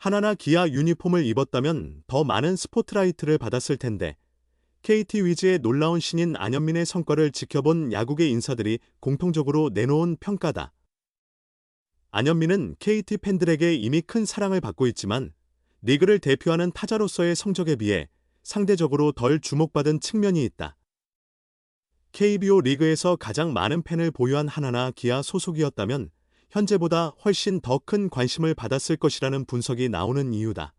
하나나 기아 유니폼을 입었다면 더 많은 스포트라이트를 받았을 텐데 KT 위즈의 놀라운 신인 안현민의 성과를 지켜본 야구계 인사들이 공통적으로 내놓은 평가다. 안현민은 KT 팬들에게 이미 큰 사랑을 받고 있지만 리그를 대표하는 타자로서의 성적에 비해 상대적으로 덜 주목받은 측면이 있다. KBO 리그에서 가장 많은 팬을 보유한 하나나 기아 소속이었다면 현재보다 훨씬 더 큰 관심을 받았을 것이라는 분석이 나오는 이유다.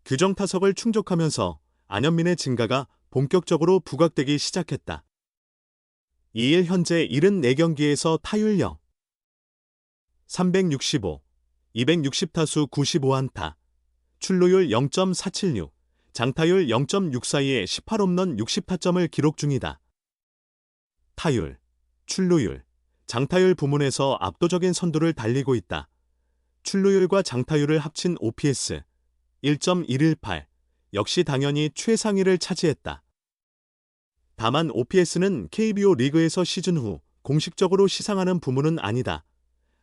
규정 타석을 충족하면서 안현민의 진가가 본격적으로 부각되기 시작했다. 2일 현재 74경기에서 타율 0, 365, 260타수 95안타, 출루율 0.476, 장타율 0.64에 18홈런 60타점을 기록 중이다. 타율, 출루율, 장타율 부문에서 압도적인 선두를 달리고 있다. 출루율과 장타율을 합친 OPS 1.118, 역시 당연히 최상위를 차지했다. 다만 OPS는 KBO 리그에서 시즌 후 공식적으로 시상하는 부문은 아니다.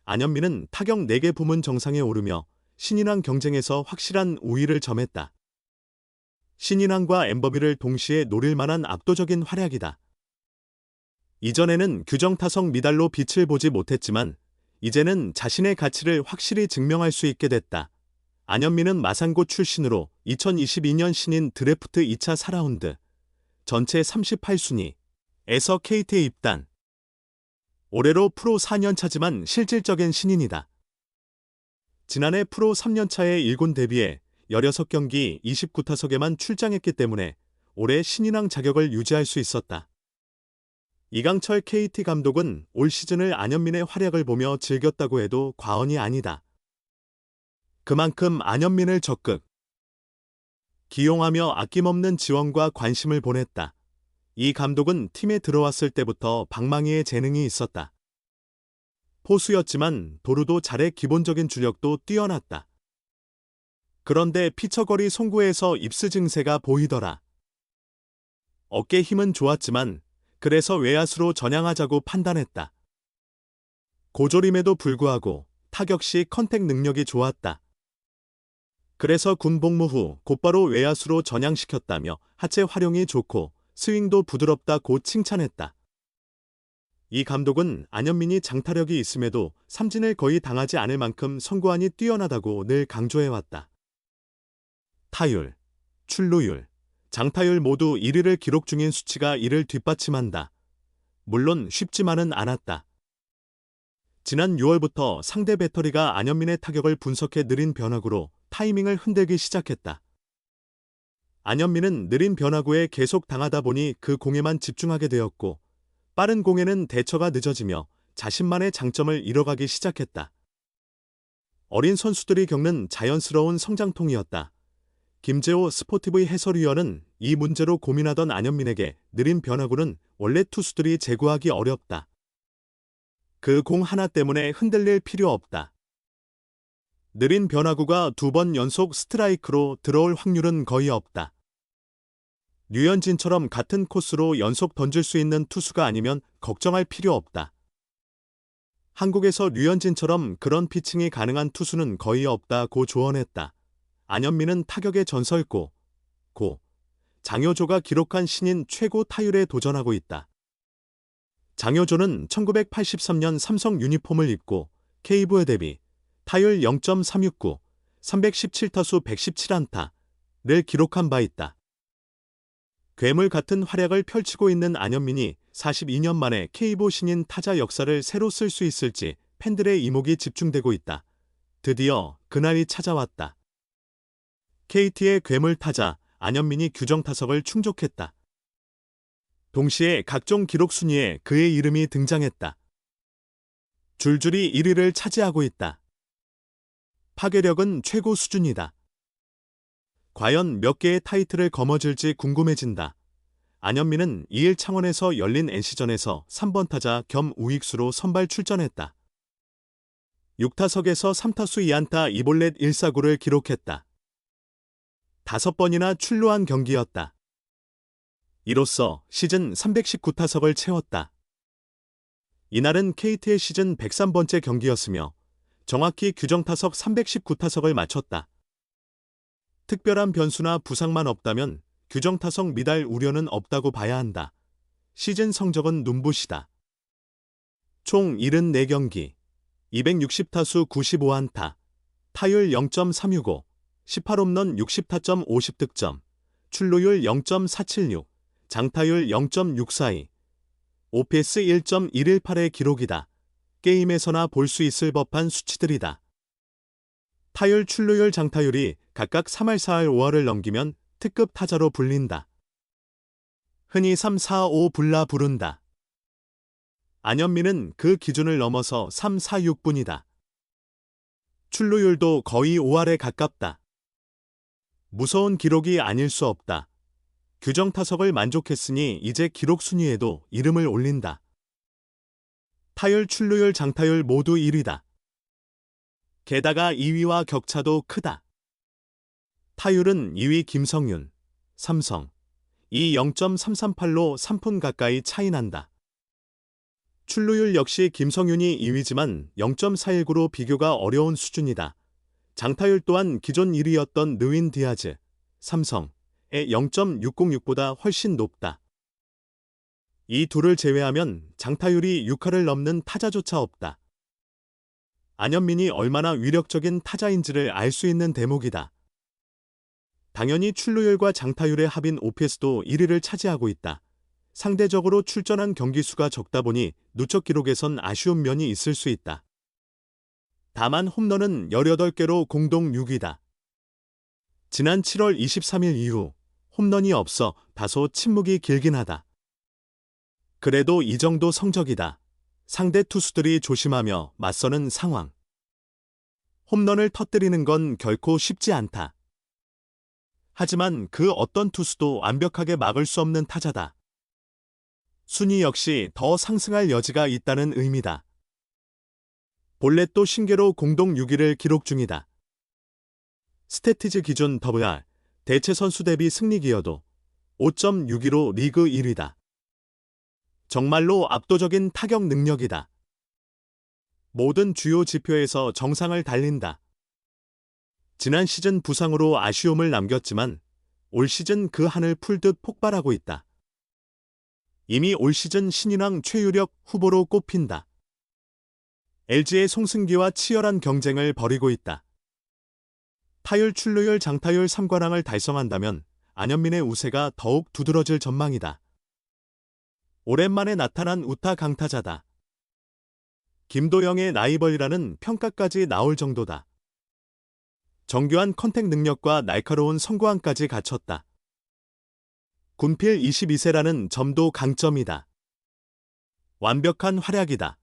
안현민은 타격 4개 부문 정상에 오르며 신인왕 경쟁에서 확실한 우위를 점했다. 신인왕과 엠버비를 동시에 노릴 만한 압도적인 활약이다. 이전에는 규정 타석 미달로 빛을 보지 못했지만 이제는 자신의 가치를 확실히 증명할 수 있게 됐다. 안현민은 마산고 출신으로 2022년 신인 드래프트 2차 4라운드 전체 38순위에서 KT에 입단. 올해로 프로 4년차지만 실질적인 신인이다. 지난해 프로 3년차에 1군 데뷔해 16경기 29타석에만 출장했기 때문에 올해 신인왕 자격을 유지할 수 있었다. 이강철 KT 감독은 올 시즌을 안현민의 활약을 보며 즐겼다고 해도 과언이 아니다. 그만큼 안현민을 적극 기용하며 아낌없는 지원과 관심을 보냈다. 이 감독은 팀에 들어왔을 때부터 방망이의 재능이 있었다. 포수였지만 도루도 잘해 기본적인 주력도 뛰어났다. 그런데 피처거리 송구에서 입스 증세가 보이더라. 어깨 힘은 좋았지만 그래서 외야수로 전향하자고 판단했다. 고졸임에도 불구하고 타격 시 컨택 능력이 좋았다. 그래서 군 복무 후 곧바로 외야수로 전향시켰다며 하체 활용이 좋고 스윙도 부드럽다고 칭찬했다. 이 감독은 안현민이 장타력이 있음에도 삼진을 거의 당하지 않을 만큼 선구안이 뛰어나다고 늘 강조해왔다. 타율, 출루율, 장타율 모두 1위를 기록 중인 수치가 이를 뒷받침한다. 물론 쉽지만은 않았다. 지난 6월부터 상대 배터리가 안현민의 타격을 분석해 느린 변화구로 타이밍을 흔들기 시작했다. 안현민은 느린 변화구에 계속 당하다 보니 그 공에만 집중하게 되었고 빠른 공에는 대처가 늦어지며 자신만의 장점을 잃어가기 시작했다. 어린 선수들이 겪는 자연스러운 성장통이었다. 김재호 스포티브의 해설위원은 이 문제로 고민하던 안현민에게 느린 변화구는 원래 투수들이 제구하기 어렵다. 그 공 하나 때문에 흔들릴 필요 없다. 느린 변화구가 2번 연속 스트라이크로 들어올 확률은 거의 없다. 류현진처럼 같은 코스로 연속 던질 수 있는 투수가 아니면 걱정할 필요 없다. 한국에서 류현진처럼 그런 피칭이 가능한 투수는 거의 없다고 조언했다. 안현민은 타격의 전설고 장효조가 기록한 신인 최고 타율에 도전하고 있다. 장효조는 1983년 삼성 유니폼을 입고 K부에 데뷔, 타율 0.369, 317타수 117안타를 기록한 바 있다. 괴물 같은 활약을 펼치고 있는 안현민이 42년 만에 K부 신인 타자 역사를 새로 쓸 수 있을지 팬들의 이목이 집중되고 있다. 드디어 그날이 찾아왔다. KT의 괴물 타자 안현민이 규정 타석을 충족했다. 동시에 각종 기록 순위에 그의 이름이 등장했다. 줄줄이 1위를 차지하고 있다. 파괴력은 최고 수준이다. 과연 몇 개의 타이틀을 거머쥘지 궁금해진다. 안현민은 2일 창원에서 열린 NC전에서 3번 타자 겸 우익수로 선발 출전했다. 6타석에서 3타수 2안타 2볼넷 1사구를 기록했다. 5번이나 출루한 경기였다. 이로써 시즌 319타석을 채웠다. 이날은 KT의 시즌 103번째 경기였으며 정확히 규정 타석 319타석을 마쳤다. 특별한 변수나 부상만 없다면 규정 타석 미달 우려는 없다고 봐야 한다. 시즌 성적은 눈부시다. 총 74경기, 260타수 95안타, 타율 0.365, 18홈런 60타점 50득점, 출루율 0.476, 장타율 0.642, OPS 1.118의 기록이다. 게임에서나 볼 수 있을 법한 수치들이다. 타율, 출루율, 장타율이 각각 3할, 4할, 5할을 넘기면 특급 타자로 불린다. 흔히 3, 4, 5 불라 부른다. 안현민은 그 기준을 넘어서 3, 4, 6분이다. 출루율도 거의 5할에 가깝다. 무서운 기록이 아닐 수 없다. 규정 타석을 만족했으니 이제 기록 순위에도 이름을 올린다. 타율, 출루율, 장타율 모두 1위다. 게다가 2위와 격차도 크다. 타율은 2위 김성윤, 삼성, 이 0.338로 3푼 가까이 차이 난다. 출루율 역시 김성윤이 2위지만 0.419로 비교가 어려운 수준이다. 장타율 또한 기존 1위였던 느윈 디아즈, 삼성의 0.606보다 훨씬 높다. 이 둘을 제외하면 장타율이 6할을 넘는 타자조차 없다. 안현민이 얼마나 위력적인 타자인지를 알 수 있는 대목이다. 당연히 출루율과 장타율의 합인 OPS도 1위를 차지하고 있다. 상대적으로 출전한 경기 수가 적다 보니 누적 기록에선 아쉬운 면이 있을 수 있다. 다만 홈런은 18개로 공동 6위다. 지난 7월 23일 이후 홈런이 없어 다소 침묵이 길긴 하다. 그래도 이 정도 성적이다. 상대 투수들이 조심하며 맞서는 상황. 홈런을 터뜨리는 건 결코 쉽지 않다. 하지만 그 어떤 투수도 완벽하게 막을 수 없는 타자다. 순위 역시 더 상승할 여지가 있다는 의미다. 볼넷도 신기로 공동 6위를 기록 중이다. 스태티즈 기준 WR, 대체 선수 대비 승리 기여도 5.62로 리그 1위다. 정말로 압도적인 타격 능력이다. 모든 주요 지표에서 정상을 달린다. 지난 시즌 부상으로 아쉬움을 남겼지만 올 시즌 그 한을 풀듯 폭발하고 있다. 이미 올 시즌 신인왕 최유력 후보로 꼽힌다. LG의 송승기와 치열한 경쟁을 벌이고 있다. 타율, 출루율, 장타율 3관왕을 달성한다면 안현민의 우세가 더욱 두드러질 전망이다. 오랜만에 나타난 우타 강타자다. 김도영의 라이벌이라는 평가까지 나올 정도다. 정교한 컨택 능력과 날카로운 선구안까지 갖췄다. 군필 22세라는 점도 강점이다. 완벽한 활약이다.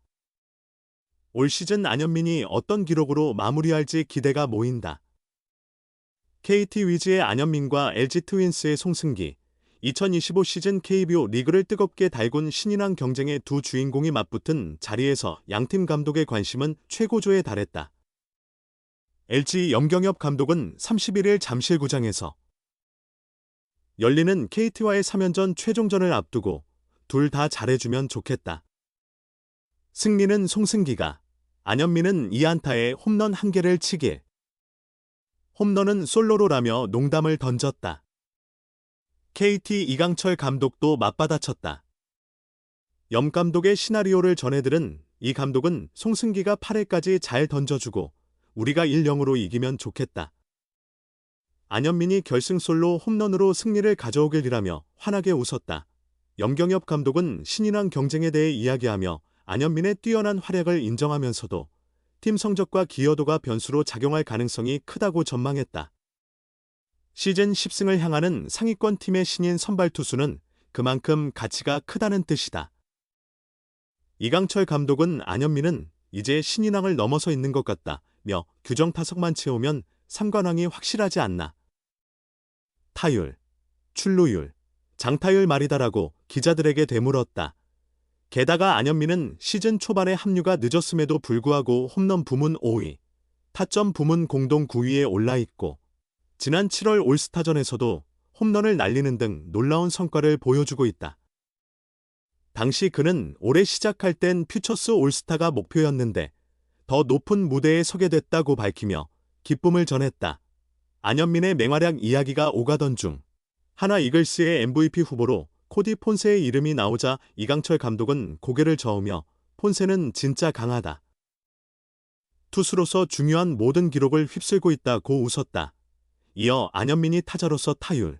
올 시즌 안현민이 어떤 기록으로 마무리할지 기대가 모인다. KT 위즈의 안현민과 LG 트윈스의 송승기, 2025 시즌 KBO 리그를 뜨겁게 달군 신인왕 경쟁의 두 주인공이 맞붙은 자리에서 양팀 감독의 관심은 최고조에 달했다. LG 염경엽 감독은 31일 잠실구장에서 열리는 KT와의 3연전 최종전을 앞두고 둘 다 잘해주면 좋겠다. 승리는 송승기가, 안현민은 2안타에 홈런 1개를 치길. 홈런은 솔로로라며 농담을 던졌다. KT 이강철 감독도 맞받아쳤다. 염 감독의 시나리오를 전해들은 이 감독은 송승기가 8회까지 잘 던져주고 우리가 1-0으로 이기면 좋겠다. 안현민이 결승솔로 홈런으로 승리를 가져오길이라며 환하게 웃었다. 염경엽 감독은 신인왕 경쟁에 대해 이야기하며 안현민의 뛰어난 활약을 인정하면서도 팀 성적과 기여도가 변수로 작용할 가능성이 크다고 전망했다. 시즌 10승을 향하는 상위권 팀의 신인 선발 투수는 그만큼 가치가 크다는 뜻이다. 이강철 감독은 안현민은 이제 신인왕을 넘어서 있는 것 같다며 규정 타석만 채우면 3관왕이 확실하지 않나. 타율, 출루율, 장타율 말이다라고 기자들에게 되물었다. 게다가 안현민은 시즌 초반에 합류가 늦었음에도 불구하고 홈런 부문 5위, 타점 부문 공동 9위에 올라있고 지난 7월 올스타전에서도 홈런을 날리는 등 놀라운 성과를 보여주고 있다. 당시 그는 올해 시작할 땐 퓨처스 올스타가 목표였는데 더 높은 무대에 서게 됐다고 밝히며 기쁨을 전했다. 안현민의 맹활약 이야기가 오가던 중 하나 이글스의 MVP 후보로 코디 폰세의 이름이 나오자 이강철 감독은 고개를 저으며 폰세는 진짜 강하다. 투수로서 중요한 모든 기록을 휩쓸고 있다고 웃었다. 이어 안현민이 타자로서 타율,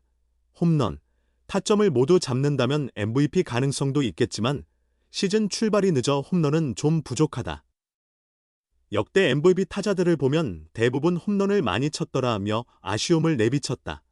홈런, 타점을 모두 잡는다면 MVP 가능성도 있겠지만 시즌 출발이 늦어 홈런은 좀 부족하다. 역대 MVP 타자들을 보면 대부분 홈런을 많이 쳤더라 하며 아쉬움을 내비쳤다.